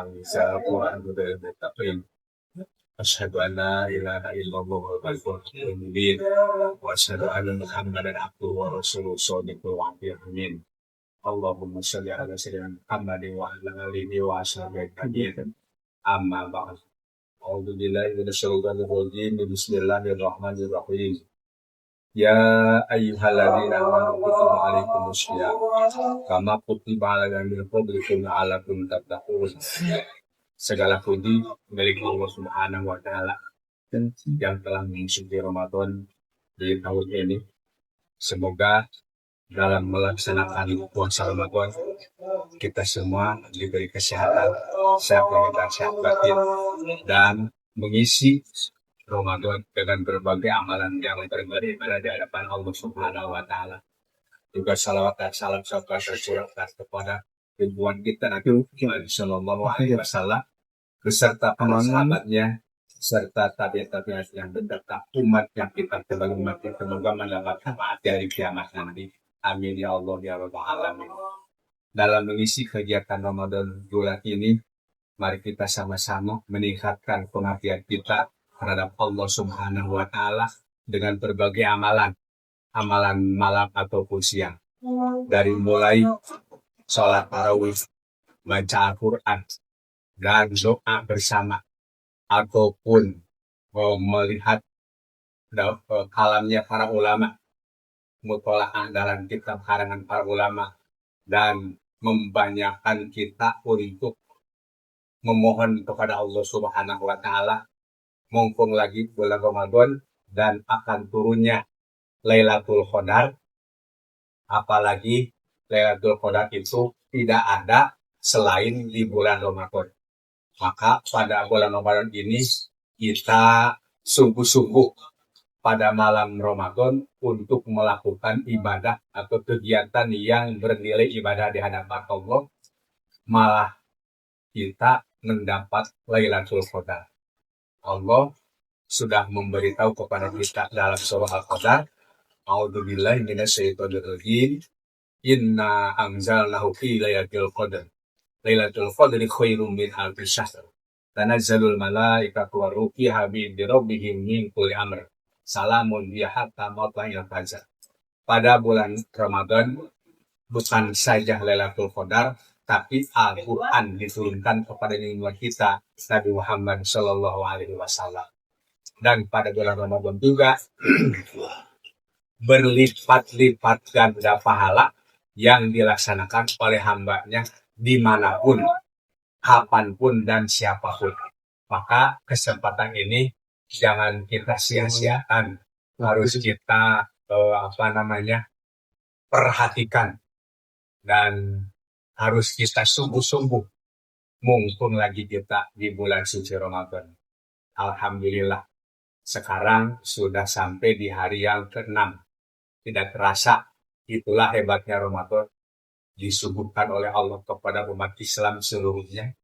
bisa Quran udah tapi asyhadu an la ilaha illallah wa barakatuh mubin wa asyhadu anna muhammadan abduhu wa rasuluhu shadiqul wa'di amin. Allahumma shalli ala sayyidina Muhammadin wa ala alihi wa ashabihi ajma'in. Amma ba'd. A'udzu billahi minasyaitonir rajim. Bismillahirrahmanirrahim. Ya ayyuhalladzina amanu kutiba alaikumus syiyam kama kutiba alal ladzina min qablikum la'allakum tattaqun. Segala puji milik Allah Subhanahu wa taala yang telah mengisi Ramadan di tahun ini. Semoga dalam melaksanakan puasa Ramadan kita semua diberi kesehatan, sehat dan sehat batin, dan mengisi Ramadan dengan berbagai amalan yang beribadah di hadapan Allah Subhanahu wa taala. Juga salawat dan salam serta tercurahkan kepada junjungan kita Nabi Muhammad sallallahu alaihi wasallam beserta para sahabatnya serta tabi'in yang beserta umat yang kita sebagai umat yang semoga mendapatkan syafaat di hari kiamat nanti. Amin ya Allah ya rabbal alamin. Dalam mengisi kegiatan Ramadan bulan ini, mari kita sama-sama meningkatkan pengabdian kita terhadap Allah Subhanahu wa taala dengan berbagai amalan malam ataupun siang. Dari mulai sholat tarawih, baca Al-Quran, dan doa bersama, ataupun melihat kalamnya para ulama, mutolaah dalam kitab karangan para ulama, dan membanyakan kita untuk memohon kepada Allah Subhanahu wa taala mumpung lagi bulan Ramadan dan akan turunnya Lailatul Qadar. Apalagi Lailatul Qadar itu tidak ada selain di bulan Ramadan. Maka pada bulan Ramadan ini kita sungguh-sungguh pada malam Ramadan untuk melakukan ibadah atau kegiatan yang bernilai ibadah di hadapan Allah. Malah kita mendapat Lailatul Qadar. Allah sudah memberitahu kepada kita dalam surah Al-Qadar, a'udzubillahi minasyaitonir rajim, inna anzalnahu fi lailatul qadar. Lailatul qadri khairum min alfi syahr. Tanazzalul malaikatu waruh fiha bi rabbihim min kulli amr. Salamun hiya hatta matla'il fajr. Pada bulan Ramadan bukan saja Lailatul Qadar, tapi Al-Quran diturunkan kepada umat kita Nabi Muhammad Sallallahu Alaihi Wasallam. Dan pada bulan Ramadan juga berlipat-lipat ganda pahala yang dilaksanakan oleh hambanya dimanapun, kapanpun, dan siapapun. Maka kesempatan ini jangan kita sia-siakan, harus kita perhatikan dan harus kita sungguh-sungguh mumpung lagi kita di bulan suci Ramadan. Alhamdulillah, sekarang sudah sampai di hari yang ke-6. Tidak terasa, itulah hebatnya Ramadan. Disuguhkan oleh Allah kepada umat Islam seluruhnya.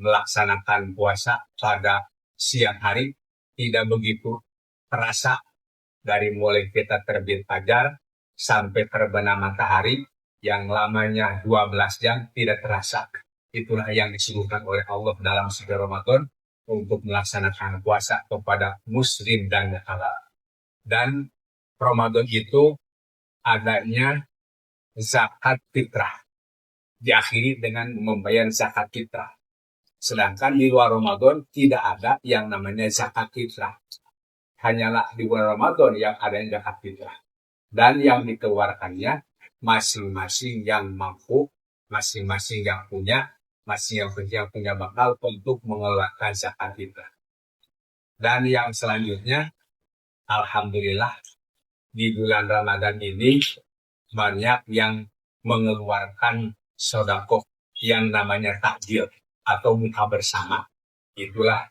Melaksanakan puasa pada siang hari tidak begitu terasa. Dari mulai kita terbit fajar sampai terbenam matahari, yang lamanya 12 jam tidak terasa. Itulah yang disuguhkan oleh Allah dalam suci Ramadan untuk melaksanakan puasa kepada muslim dan halal. Dan Ramadan itu adanya zakat fitrah. Diakhiri dengan membayar zakat fitrah. Sedangkan di luar Ramadan tidak ada yang namanya zakat fitrah. Hanyalah di bulan Ramadan yang ada zakat fitrah. Dan yang dikeluarkannya masing-masing yang mampu, masing-masing yang punya, masing-masing yang punya bakal untuk mengeluarkan zakat fitrah. Dan yang selanjutnya, alhamdulillah di bulan Ramadan ini banyak yang mengeluarkan sedekah yang namanya takjil atau buka bersama. Itulah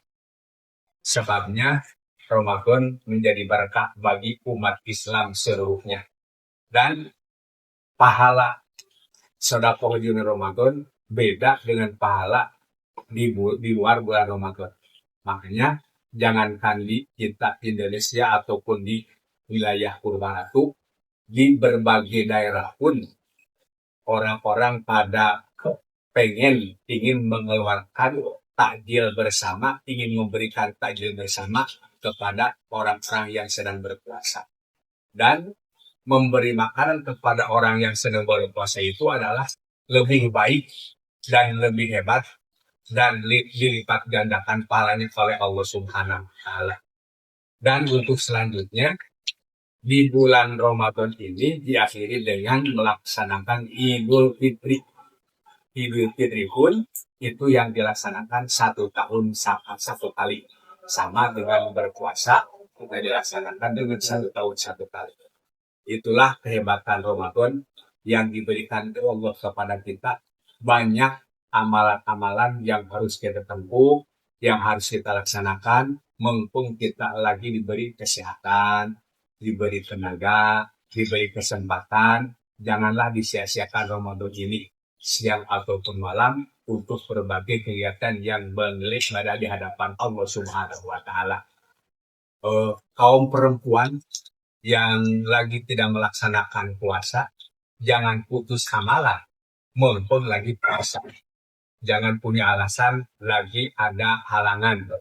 sebabnya Ramadan menjadi berkah bagi umat Islam seluruhnya. Dan pahala sedekah di Ramadan beda dengan pahala di luar bulan Ramadan. Makanya jangankan di kita Indonesia ataupun di wilayah Purbalatu, di berbagai daerah pun orang-orang pada ingin mengeluarkan takjil bersama, ingin memberikan takjil bersama kepada orang-orang yang sedang berpuasa. Dan memberi makanan kepada orang yang sedang berpuasa itu adalah lebih baik dan lebih hebat dan dilipat gandakan pahalanya oleh Allah Subhanahu wa taala. Dan untuk selanjutnya di bulan Ramadan ini diakhiri dengan melaksanakan Idul Fitri. Idul Fitri pun itu yang dilaksanakan satu tahun satu kali, sama dengan berpuasa kita dilaksanakan dengan satu tahun satu kali. Itulah kehebatan Ramadan yang diberikan Allah kepada kita. Banyak amalan-amalan yang harus kita tempuh, yang harus kita laksanakan, mumpung kita lagi diberi kesehatan, diberi tenaga, diberi kesempatan. Janganlah disia-siakan Ramadan ini, siang ataupun malam, untuk berbagai kegiatan yang bernilai pada di hadapan Allah Subhanahu wa taala. Kaum perempuan yang lagi tidak melaksanakan puasa, jangan putus amalan mumpung lagi puasa. Jangan punya alasan lagi ada halangan,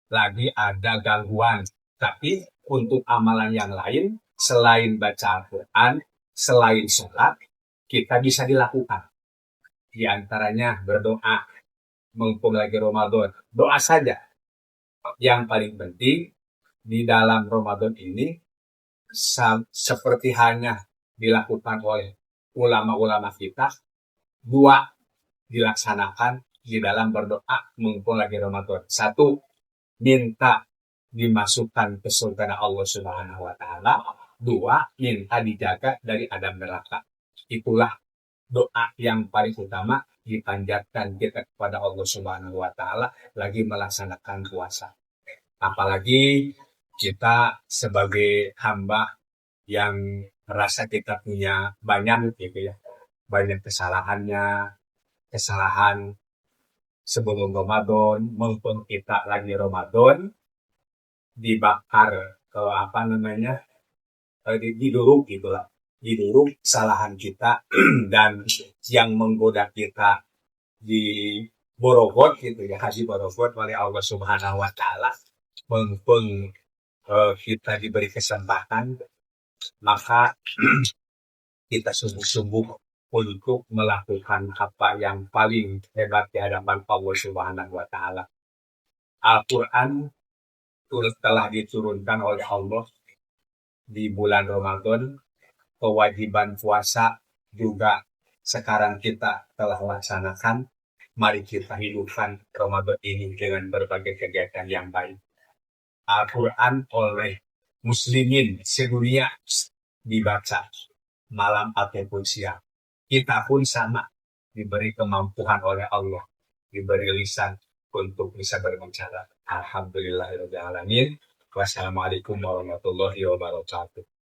lagi ada gangguan. Tapi untuk amalan yang lain, selain baca Al-Quran, selain sholat, kita bisa dilakukan. Di antaranya berdoa, mumpung lagi Ramadan. Doa saja. Yang paling penting, di dalam Ramadan ini, seperti hanya dilakukan oleh ulama-ulama kita, dua dilaksanakan di dalam berdoa mumpung lagi Ramadan. Satu, minta dimasukkan ke surga Allah Subhanahu wa taala. Dua, minta dijaga dari adab neraka. Itulah doa yang paling utama dipanjatkan kita kepada Allah Subhanahu wa taala lagi melaksanakan puasa. Apalagi kita sebagai hamba yang merasa kita punya banyak gitu ya, banyak kesalahan sebelum Ramadan, mumpung kita lagi Ramadan, dibakar diduruk gitulah, diduruk kesalahan kita dan yang menggoda kita di Borogot gitu ya, haji Borogot oleh Allah Subhanahu wa taala. Mumpung kita diberi kesempatan, maka kita sungguh-sungguh untuk melakukan apa yang paling hebat di hadapan Allah Subhanahu wa taala. Al-Quran telah diturunkan oleh Allah di bulan Ramadan. Kewajiban puasa juga sekarang kita telah laksanakan. Mari kita hidupkan Ramadan ini dengan berbagai kegiatan yang baik. Al-Quran oleh muslimin sedunia dibaca malam ataupun siang. Kita pun sama, diberi kemampuan oleh Allah, diberi lisan untuk bisa berbicara. Alhamdulillahirrahmanirrahim. Wassalamualaikum warahmatullahi wabarakatuh.